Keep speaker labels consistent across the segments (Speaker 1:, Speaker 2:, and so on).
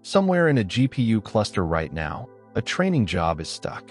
Speaker 1: Somewhere in a GPU cluster right now, a training job is stuck.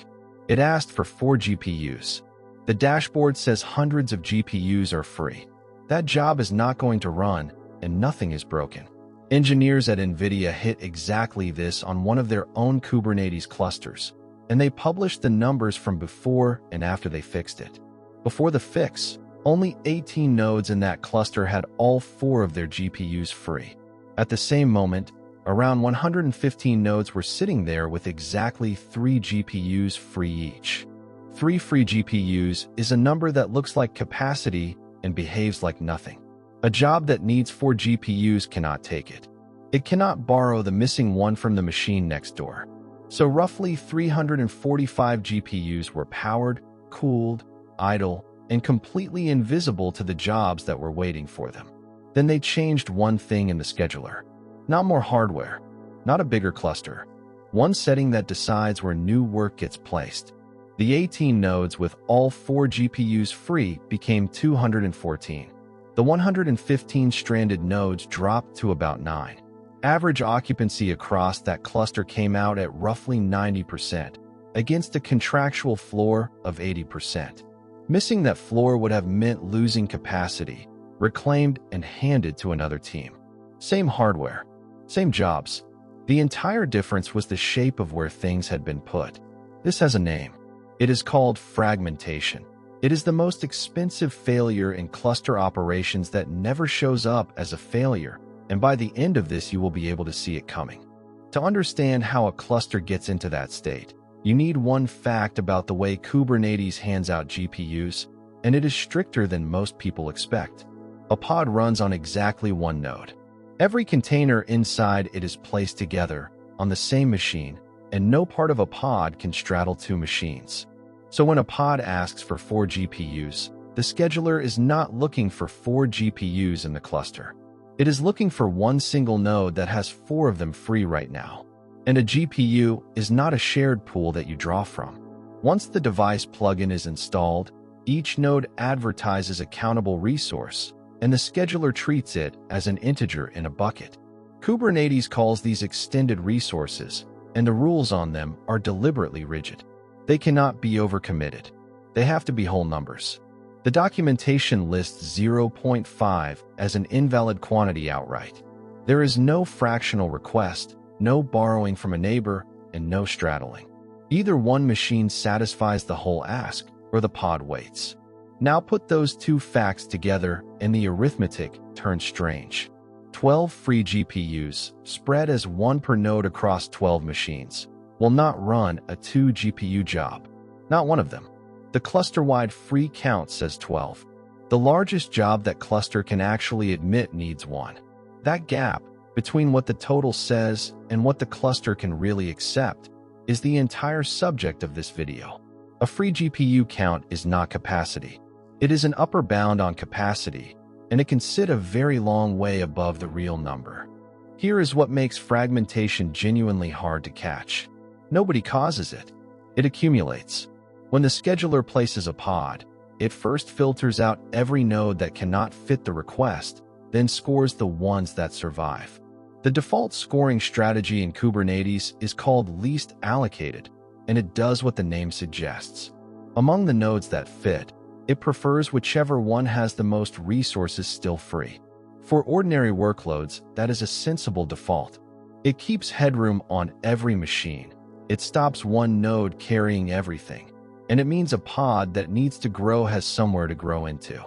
Speaker 1: It asked for 4 GPUs. The dashboard says hundreds of GPUs are free. That job is not going to run, and nothing is broken. Engineers at NVIDIA hit exactly this on one of their own Kubernetes clusters, and they published the numbers from before and after they fixed it. Before the fix, only 18 nodes in that cluster had all 4 of their GPUs free. At the same moment, around 115 nodes were sitting there with exactly 3 GPUs free each. 3 free GPUs is a number that looks like capacity and behaves like nothing. A job that needs 4 GPUs cannot take it. It cannot borrow the missing one from the machine next door. So roughly 345 GPUs were powered, cooled, idle, and completely invisible to the jobs that were waiting for them. Then they changed one thing in the scheduler. Not more hardware, not a bigger cluster. One setting that decides where new work gets placed. The 18 nodes with all 4 GPUs free became 214. The 115 stranded nodes dropped to about 9. Average occupancy across that cluster came out at roughly 90%, against a contractual floor of 80%. Missing that floor would have meant losing capacity, reclaimed and handed to another team. Same hardware, same jobs. The entire difference was the shape of where things had been put. This has a name. It is called fragmentation. It is the most expensive failure in cluster operations that never shows up as a failure, and by the end of this you will be able to see it coming. To understand how a cluster gets into that state, you need one fact about the way Kubernetes hands out GPUs, and it is stricter than most people expect. A pod runs on exactly one node. Every container inside it is placed together on the same machine, and no part of a pod can straddle 2 machines. So when a pod asks for 4 GPUs, the scheduler is not looking for 4 GPUs in the cluster. It is looking for one single node that has 4 of them free right now. And a GPU is not a shared pool that you draw from. Once the device plugin is installed, each node advertises a countable resource, and the scheduler treats it as an integer in a bucket. Kubernetes calls these extended resources, and the rules on them are deliberately rigid. They cannot be overcommitted. They have to be whole numbers. The documentation lists 0.5 as an invalid quantity outright. There is no fractional request, no borrowing from a neighbor, and no straddling. Either one machine satisfies the whole ask, or the pod waits. Now put those 2 facts together, and the arithmetic turns strange. 12 free GPUs, spread as 1 per node across 12 machines, will not run a 2 GPU job. Not one of them. The cluster-wide free count says 12. The largest job that cluster can actually admit needs 1. That gap between what the total says and what the cluster can really accept is the entire subject of this video. A free GPU count is not capacity. It is an upper bound on capacity, and it can sit a very long way above the real number. Here is what makes fragmentation genuinely hard to catch. Nobody causes it. It accumulates. When the scheduler places a pod, it first filters out every node that cannot fit the request, then scores the ones that survive. The default scoring strategy in Kubernetes is called least allocated, and it does what the name suggests. Among the nodes that fit, it prefers whichever one has the most resources still free. For ordinary workloads, that is a sensible default. It keeps headroom on every machine. It stops one node carrying everything, and it means a pod that needs to grow has somewhere to grow into.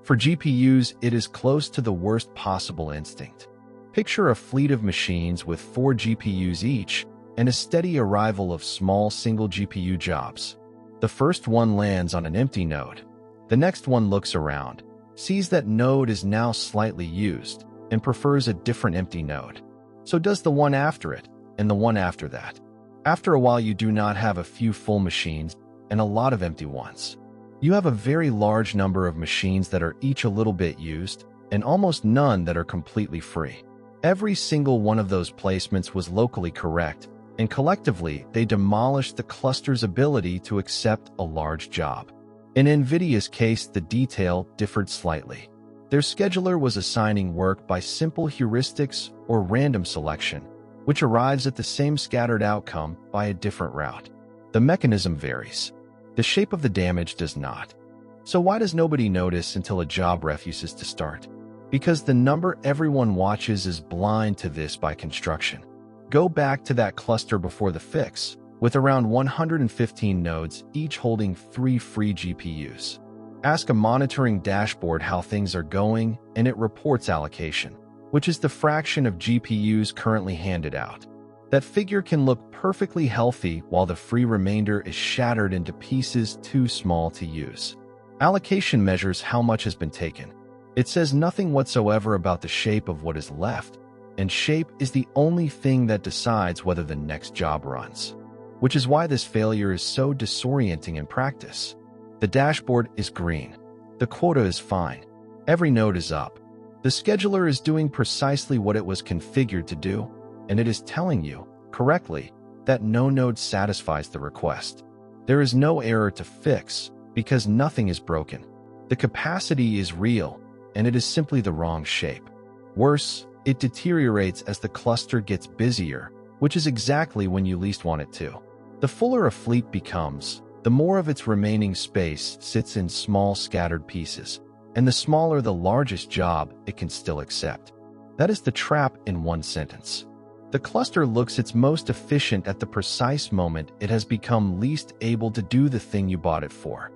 Speaker 1: For GPUs, it is close to the worst possible instinct. Picture a fleet of machines with 4 GPUs each and a steady arrival of small single GPU jobs. The first one lands on an empty node. The next one looks around, sees that node is now slightly used, and prefers a different empty node. So does the one after it, and the one after that. After a while, you do not have a few full machines and a lot of empty ones. You have a very large number of machines that are each a little bit used, and almost none that are completely free. Every single one of those placements was locally correct, and collectively they demolished the cluster's ability to accept a large job. In NVIDIA's case, the detail differed slightly. Their scheduler was assigning work by simple heuristics or random selection, which arrives at the same scattered outcome by a different route. The mechanism varies. The shape of the damage does not. So why does nobody notice until a job refuses to start? Because the number everyone watches is blind to this by construction. Go back to that cluster before the fix, with around 115 nodes, each holding 3 free GPUs. Ask a monitoring dashboard how things are going, and it reports allocation, which is the fraction of GPUs currently handed out. That figure can look perfectly healthy while the free remainder is shattered into pieces too small to use. Allocation measures how much has been taken. It says nothing whatsoever about the shape of what is left, and shape is the only thing that decides whether the next job runs. Which is why this failure is so disorienting in practice. The dashboard is green. The quota is fine. Every node is up. The scheduler is doing precisely what it was configured to do, and it is telling you, correctly, that no node satisfies the request. There is no error to fix, because nothing is broken. The capacity is real, and it is simply the wrong shape. Worse, it deteriorates as the cluster gets busier, which is exactly when you least want it to. The fuller a fleet becomes, the more of its remaining space sits in small scattered pieces, and the smaller the largest job it can still accept. That is the trap in one sentence. The cluster looks its most efficient at the precise moment it has become least able to do the thing you bought it for.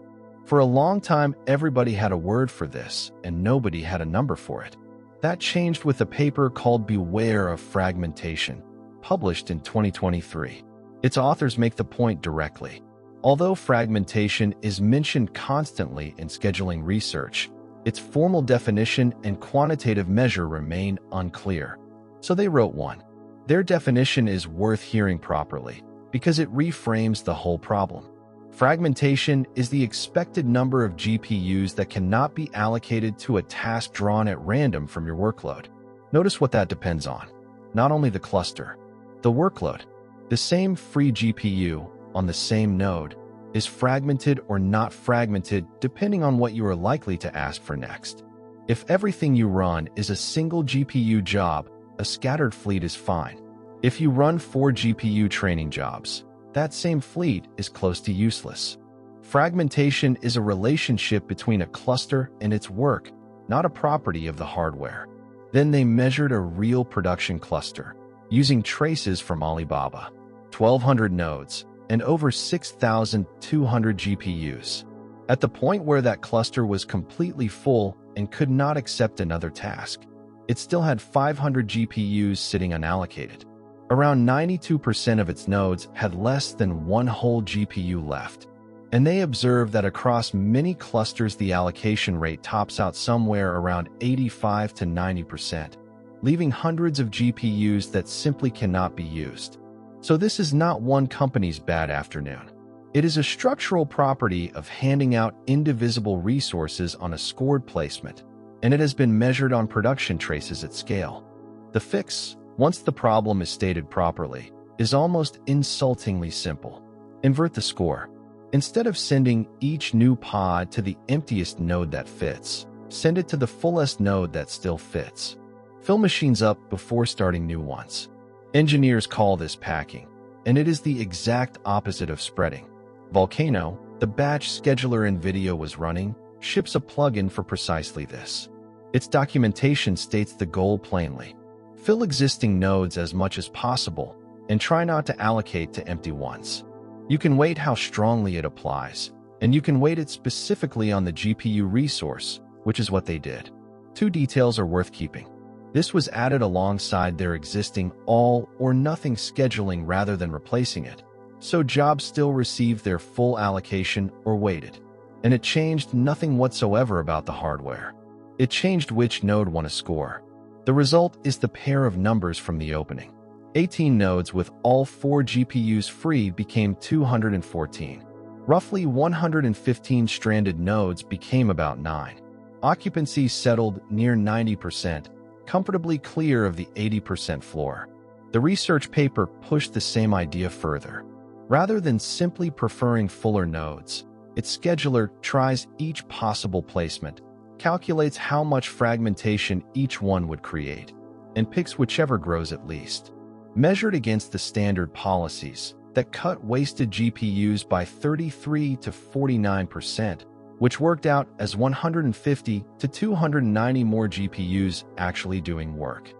Speaker 1: For a long time, everybody had a word for this, and nobody had a number for it. That changed with a paper called Beware of Fragmentation, published in 2023. Its authors make the point directly. Although fragmentation is mentioned constantly in scheduling research, its formal definition and quantitative measure remain unclear. So they wrote one. Their definition is worth hearing properly, because it reframes the whole problem. Fragmentation is the expected number of GPUs that cannot be allocated to a task drawn at random from your workload. Notice what that depends on. Not only the cluster, the workload. The same free GPU on the same node is fragmented or not fragmented depending on what you are likely to ask for next. If everything you run is a single GPU job, a scattered fleet is fine. If you run 4 GPU training jobs, that same fleet is close to useless. Fragmentation is a relationship between a cluster and its work, not a property of the hardware. Then they measured a real production cluster, using traces from Alibaba, 1,200 nodes, and over 6,200 GPUs. At the point where that cluster was completely full and could not accept another task, it still had 500 GPUs sitting unallocated. Around 92% of its nodes had less than one whole GPU left, and they observed that across many clusters the allocation rate tops out somewhere around 85 to 90%, leaving hundreds of GPUs that simply cannot be used. So this is not one company's bad afternoon. It is a structural property of handing out indivisible resources on a scored placement, and it has been measured on production traces at scale. The fix, once the problem is stated properly, is almost insultingly simple. Invert the score. Instead of sending each new pod to the emptiest node that fits, send it to the fullest node that still fits. Fill machines up before starting new ones. Engineers call this packing, and it is the exact opposite of spreading. Volcano, the batch scheduler NVIDIA was running, ships a plugin for precisely this. Its documentation states the goal plainly. Fill existing nodes as much as possible, and try not to allocate to empty ones. You can weight how strongly it applies, and you can weight it specifically on the GPU resource, which is what they did. 2 details are worth keeping. This was added alongside their existing all or nothing scheduling rather than replacing it, so jobs still received their full allocation or weighted. And it changed nothing whatsoever about the hardware. It changed which node won a score. The result is the pair of numbers from the opening. 18 nodes with all 4 GPUs free became 214. Roughly 115 stranded nodes became about 9. Occupancy settled near 90%, comfortably clear of the 80% floor. The research paper pushed the same idea further. Rather than simply preferring fuller nodes, its scheduler tries each possible placement, calculates how much fragmentation each one would create, and picks whichever grows at least. measured against the standard policies that cut wasted GPUs by 33 to 49%, which worked out as 150 to 290 more GPUs actually doing work.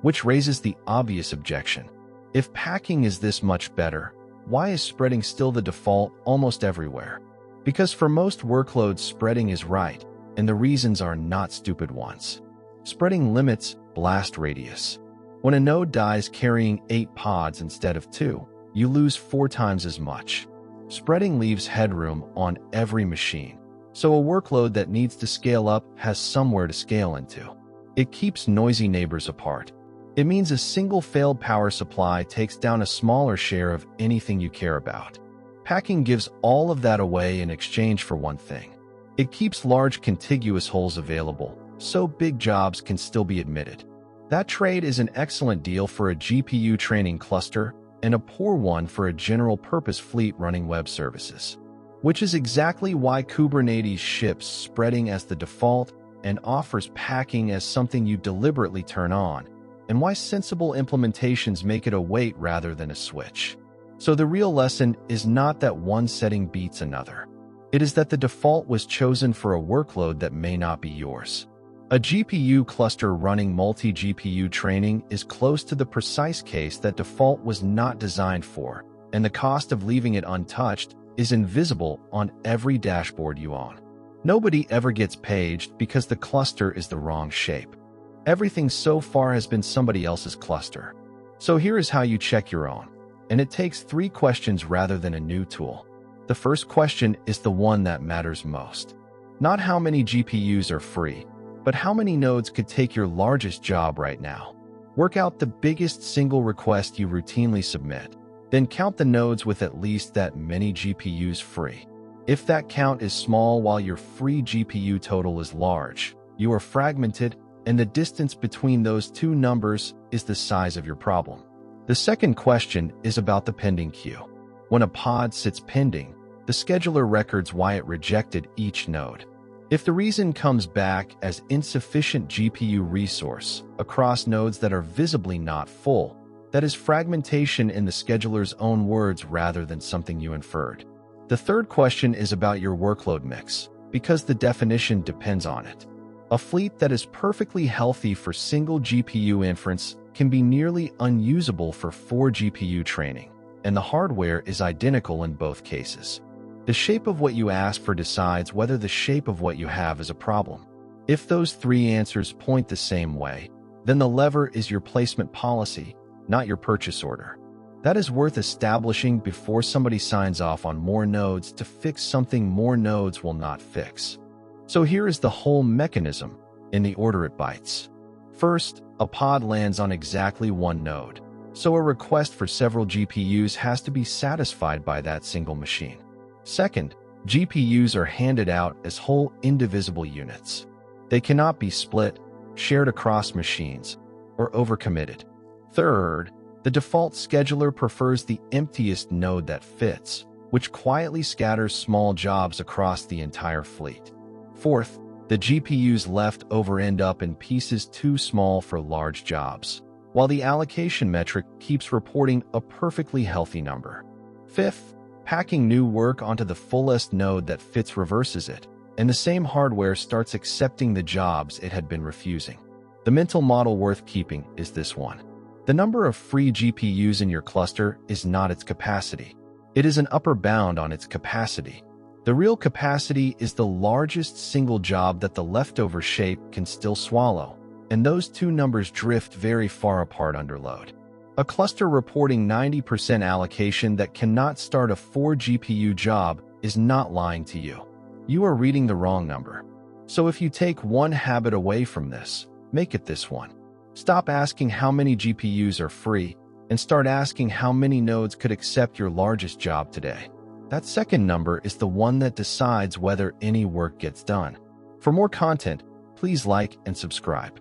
Speaker 1: Which raises the obvious objection. If packing is this much better, why is spreading still the default almost everywhere? Because for most workloads, spreading is right, and the reasons are not stupid ones. Spreading limits blast radius. When a node dies carrying 8 pods instead of 2, you lose 4 times as much. Spreading leaves headroom on every machine, so a workload that needs to scale up has somewhere to scale into. It keeps noisy neighbors apart. It means a single failed power supply takes down a smaller share of anything you care about. Packing gives all of that away in exchange for one thing. It keeps large contiguous holes available, so big jobs can still be admitted. That trade is an excellent deal for a GPU training cluster and a poor one for a general-purpose fleet running web services. Which is exactly why Kubernetes ships spreading as the default and offers packing as something you deliberately turn on, and why sensible implementations make it a wait rather than a switch. So the real lesson is not that one setting beats another. It is that the default was chosen for a workload that may not be yours. A GPU cluster running multi-GPU training is close to the precise case that default was not designed for, and the cost of leaving it untouched is invisible on every dashboard you own. Nobody ever gets paged because the cluster is the wrong shape. Everything so far has been somebody else's cluster. So here is how you check your own. And it takes 3 questions rather than a new tool. The first question is the one that matters most. Not how many GPUs are free, but how many nodes could take your largest job right now. Work out the biggest single request you routinely submit. Then count the nodes with at least that many GPUs free. If that count is small while your free GPU total is large, you are fragmented, and the distance between those two numbers is the size of your problem. The second question is about the pending queue. When a pod sits pending, the scheduler records why it rejected each node. If the reason comes back as insufficient GPU resource across nodes that are visibly not full, that is fragmentation in the scheduler's own words rather than something you inferred. The third question is about your workload mix, because the definition depends on it. A fleet that is perfectly healthy for single GPU inference can be nearly unusable for 4 GPU training, and the hardware is identical in both cases. The shape of what you ask for decides whether the shape of what you have is a problem. If those 3 answers point the same way, then the lever is your placement policy, not your purchase order. That is worth establishing before somebody signs off on more nodes to fix something more nodes will not fix. So here is the whole mechanism, in the order it bites. First, a pod lands on exactly one node, so a request for several GPUs has to be satisfied by that single machine. Second, GPUs are handed out as whole indivisible units. They cannot be split, shared across machines, or overcommitted. Third, the default scheduler prefers the emptiest node that fits, which quietly scatters small jobs across the entire fleet. Fourth, the GPUs left over end up in pieces too small for large jobs, while the allocation metric keeps reporting a perfectly healthy number. Fifth, packing new work onto the fullest node that fits reverses it, and the same hardware starts accepting the jobs it had been refusing. The mental model worth keeping is this one. The number of free GPUs in your cluster is not its capacity. It is an upper bound on its capacity. The real capacity is the largest single job that the leftover shape can still swallow, and those two numbers drift very far apart under load. A cluster reporting 90% allocation that cannot start a 4 GPU job is not lying to you. You are reading the wrong number. So if you take one habit away from this, make it this one. Stop asking how many GPUs are free and start asking how many nodes could accept your largest job today. That second number is the one that decides whether any work gets done. For more content, please like and subscribe.